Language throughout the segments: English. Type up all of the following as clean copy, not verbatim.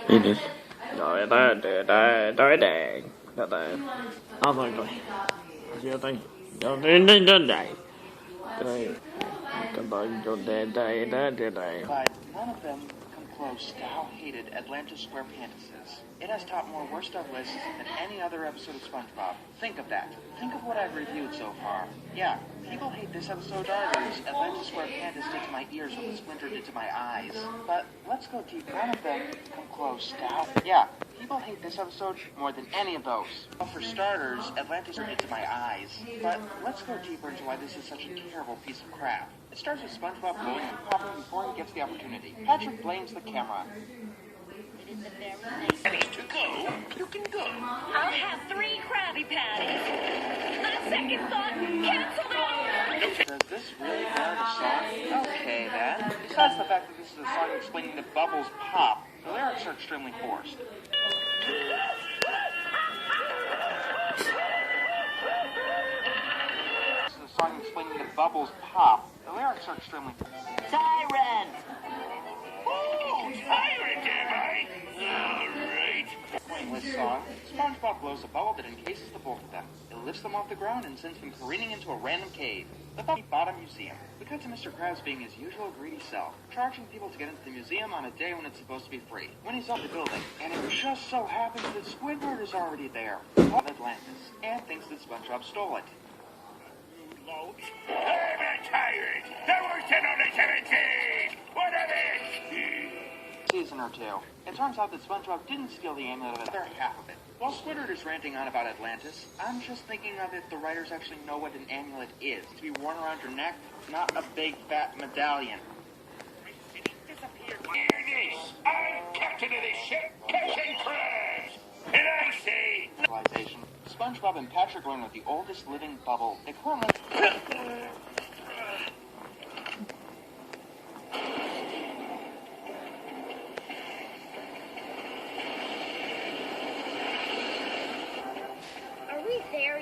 It is. Rồi tới đèn. Oh my god. Chưa tay. Rồi đến đây. Đây. Cái tay cho đây. But none of them come close to how hated Atlantis SquarePants is. It has topped more worst of lists than any other episode of SpongeBob. Think of that. Think of what I've reviewed so far. Yeah, people hate this episode starters. Atlantis SquarePants did to my ears what the Splinter did to my eyes. But let's go deep. None of them come close to how... Yeah, people hate this episode more than any of those. Well, for starters, Atlantis did to my eyes. But let's go deeper into why this is such a terrible piece of crap. It starts with SpongeBob blowing the popper before he gets the opportunity. Patrick blames the camera. Ready to go? You can go. I'll have 3 Krabby Patties. On second thought, cancel the order. Does this really merit a song? Okay, then. Besides the fact that this is a song explaining that bubbles pop, the lyrics are extremely forced. This is a song explaining that bubbles pop. The lyrics are extremely forced. Siren! Oh, tyrant, am I? All right. Pointless song. SpongeBob blows a bubble that encases the both of them. It lifts them off the ground and sends them careening into a random cave. The Bucky Bottom Museum. We cut to Mr. Krabs being his usual greedy self, charging people to get into the museum on a day when it's supposed to be free. When he's up the building, and it just so happens that Squidward is already there, of Atlantis, and thinks that SpongeBob stole it. Loach. I'm a tyrant. The worst in only 17. What of it? Season or 2. It turns out that SpongeBob didn't steal the amulet of the other half of it. While Squidward is ranting on about Atlantis, I'm just thinking of if the writers actually know what an amulet is. To be worn around your neck, not a big fat medallion. It disappeared. Hear this. I'm captain of this ship, Captain Krabs. And I say... Realization. SpongeBob and Patrick learn with the oldest living bubble. They currently... Are we there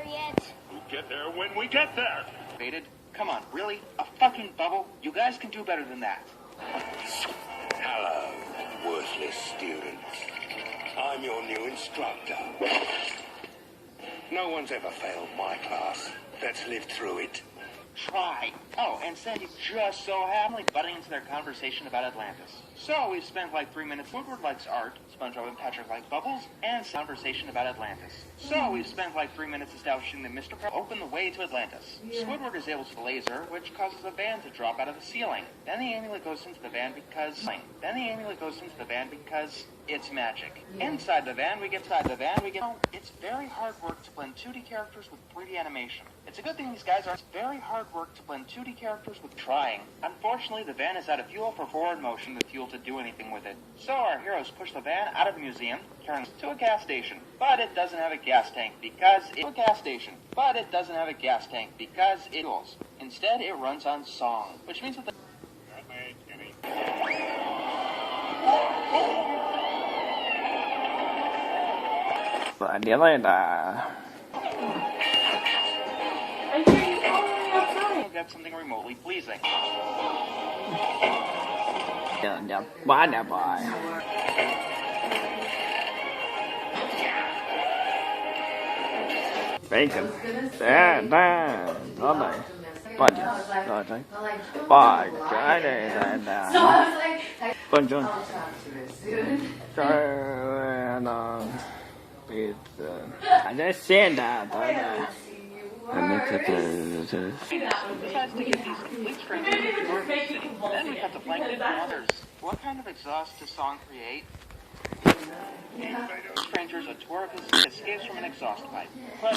yet? We'll get there when we get there. Faded? Come on, really? A fucking bubble? You guys can do better than that. Hello, worthless students. I'm your new instructor. No one's ever failed my class. Let's live through it. Try. Oh, and Sandy just so happily butting into their conversation about Atlantis. So we've spent like 3 minutes. Woodward likes art, SpongeBob and Patrick like bubbles, and conversation about Atlantis. So we've spent like 3 minutes establishing that Mr. Krabs opened the way to Atlantis. Squidward is able to laser, which causes a van to drop out of the ceiling. Then the amulet goes into the van because... it's magic. Inside the van, we get... It's very hard work to blend 2D characters with 3D animation. It's a good thing these guys are... It's very hard work to blend 2D characters with trying. Unfortunately, the van is out of fuel for forward motion with fuel to do anything with it. So our heroes push the van out of the museum, carrying it to a gas station. But it doesn't have a gas tank because it's a gas station. But it doesn't have a gas tank because it fuels. Instead, it runs on song, which means that the... Dia later. Get something remotely pleasing. Dạ, quá đẹp rồi. Bacon. Đó này. Ba rồi thấy. Ba cái này là con John. Trời nó pizza. I just said that. Decides to get these complete strangers into our city. Then we cut to blanket from others. What kind of exhaust does song create? Strangers, a tour of his escapes from an exhaust pipe. But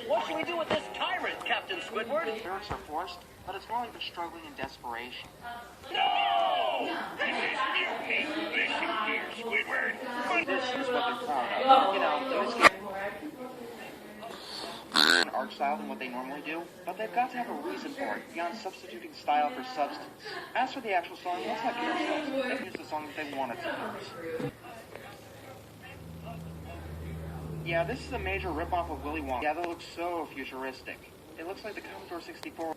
What should we do with this tyrant, Captain Squidward? the lyrics are forced, but it's more like they're struggling in desperation. No! This is mutiny. Listen here, Squidward. This is what they're proud of. You know, in this case, an art style than what they normally do, but they've got to have a reason for it, beyond substituting style for substance. As for the actual song, let's not get ourselves. They can use the song that they wanted to use. Yeah, this is a major ripoff of Willy Wonka. Yeah, that looks so futuristic. It looks like the Commodore 64.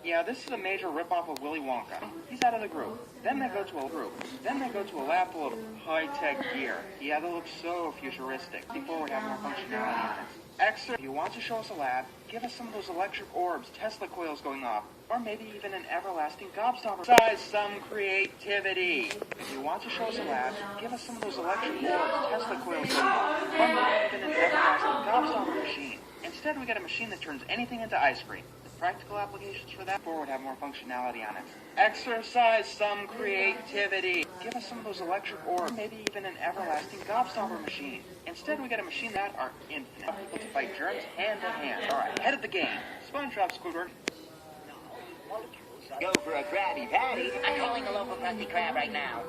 Yeah. Yeah, this is a major ripoff of Willy Wonka. He's out of the group. Then they go to a group. Then they go to a lab full of high-tech gear. Yeah, that looks so futuristic. Before we have more functionality on it. Extra, if you want to show us a lab, give us some of those electric orbs, Tesla coils going off, or maybe even an everlasting gobstopper. Size some creativity. If you want to show us a lab, give us some of those electric orbs, Tesla coils going off, or maybe even an everlasting gobstopper machine. Instead, we get a machine that turns anything into ice cream. The practical applications for that would have more functionality on it. Exercise some creativity. Give us some of those electric orbs, maybe even an everlasting gobstopper machine. Instead, we get a machine that are infinite, able to fight germs hand to hand. All right, head of the game. SpongeBob, Squidward. Go for a Krabby Patty. I'm calling the local Krusty Krab right now.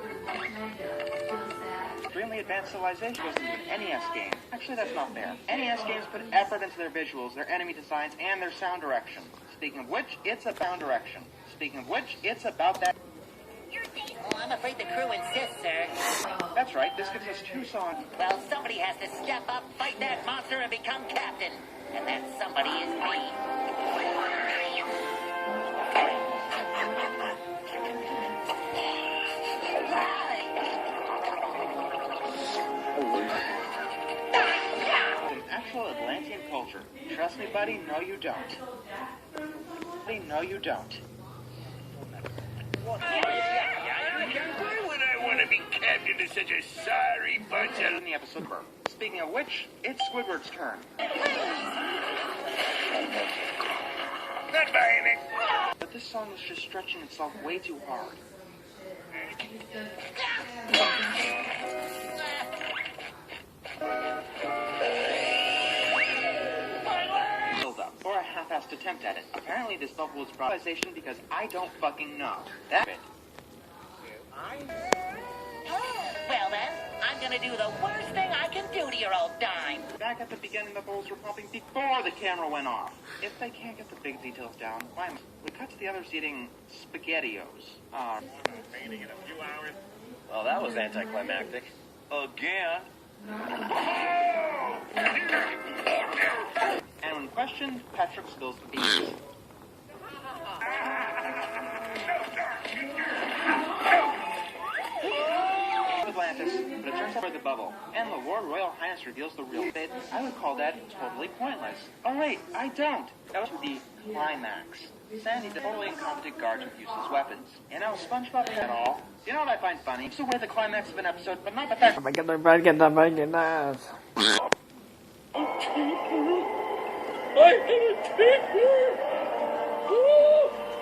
Extremely advanced civilization goes into an NES game. Actually, that's not fair. NES games put effort into their visuals, their enemy designs, and their sound direction. Speaking of which, it's about sound direction. Speaking of which, it's about that. Oh, I'm afraid the crew insists, sir. That's right, this gives us 2 songs. Well, somebody has to step up, fight that monster, and become captain. And that somebody is me. An actual Atlantean culture. Trust me, buddy, no you don't. Buddy, no you don't. Why would I want to be captain to such a sorry bunch of... In the episode Burp. Speaking of which, it's Squidward's turn. Not buying it. But this song is just stretching itself way too hard. Build up, or a half-assed attempt at it. Apparently this bubble is improvisation because I don't fucking know. That's it. Well then, I'm gonna do the worst thing I can do to your old dime. Back at the beginning, the bubbles were popping before the camera went off. If they can't get the big details down, why not? We cut to the others eating SpaghettiOs. Painting in a few hours. Well, that was anticlimactic. Again. And when questioned, Patrick spills the beans. Atlantis, but it turns out we're the bubble, and the Lord Royal Highness reveals the real fate. I would call that totally pointless. Oh wait, I don't. That was the climax. Sandy, the totally incompetent guard, with useless weapons. You know, SpongeBob at all. You know what I find funny? It's the way the climax of an episode, but not the fact.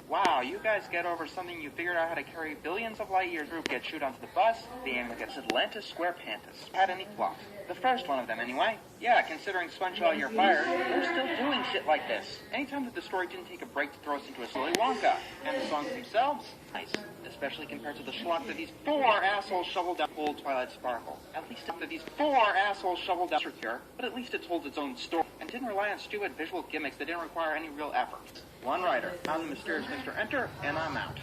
Wow, you guys get over something you figured out how to carry billions of light years through, get shoot onto the bus, the aim gets Atlantis Square Pantas. Had any flaws? The first one of them, anyway. Yeah, considering SpongeBob you're fired, we're still doing shit like this. Anytime that the story didn't take a break to throw us into a silly Wonka. And the songs themselves, nice. Especially compared to the schlock that these 4 assholes shoveled down old Twilight Sparkle. At least that these 4 assholes shoveled down here, but at least it told its own story, and didn't rely on stupid visual gimmicks that didn't require any real effort. One writer. I'm the mysterious Mr. Enter, and I'm out.